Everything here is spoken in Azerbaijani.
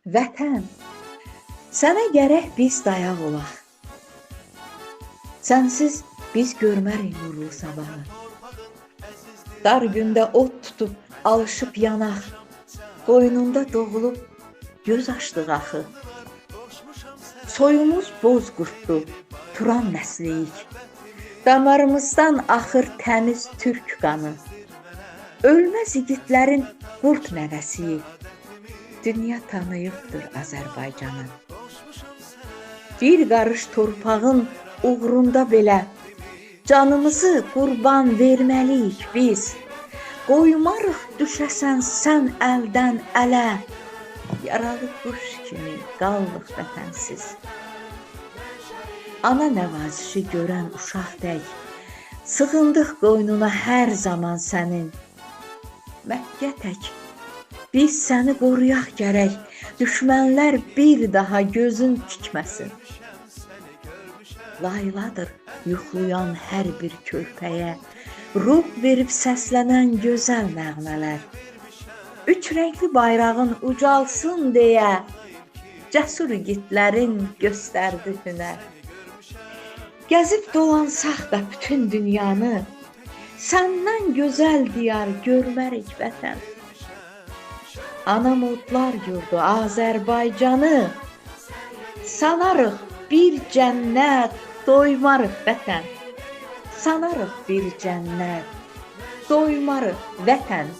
Vətən, sənə gərək biz dayaq olaq. Sənsiz biz görmərik nurlu sabahı. Dar gündə od tutub, alışıb yanaq. Qoynunda doğulub, göz açdıq axı. Soyumuz boz qurtdu, Turan nəsliyik. Damarımızdan axır təmiz türk qanı. Ölməz igidlərin qurd nəvəsiyik. Dünya tanıyıbdır Azərbaycanı. Bir qarış torpağın uğrunda belə canımızı qurban verməliyik biz. Qoymarıq düşəsən sən əldən ələ. Yaralı quş kimi qaldıq vətənsiz. Ana nəvazişi görən uşaq tək, sığındıq qoynuna hər zaman sənin. Məkkə tək, biz səni qoruyaq gərək, düşmənlər bir daha gözün tikməsin. Layladır yuxlayan hər bir körpəyə, ruh verib səslənən gözəl nəğmələr. Üç rəngli bayrağın ucalsın deyə, cəsur igidlərin göstərdi hünər. Gəzib dolansaq da bütün dünyanı, səndən gözəl diyar görmərik vətən. Anam odlar yurdu Azərbaycanı, sanarıq bir cənnət, doymarıq vətən. Sanarıq bir cənnət, doymarıq vətən.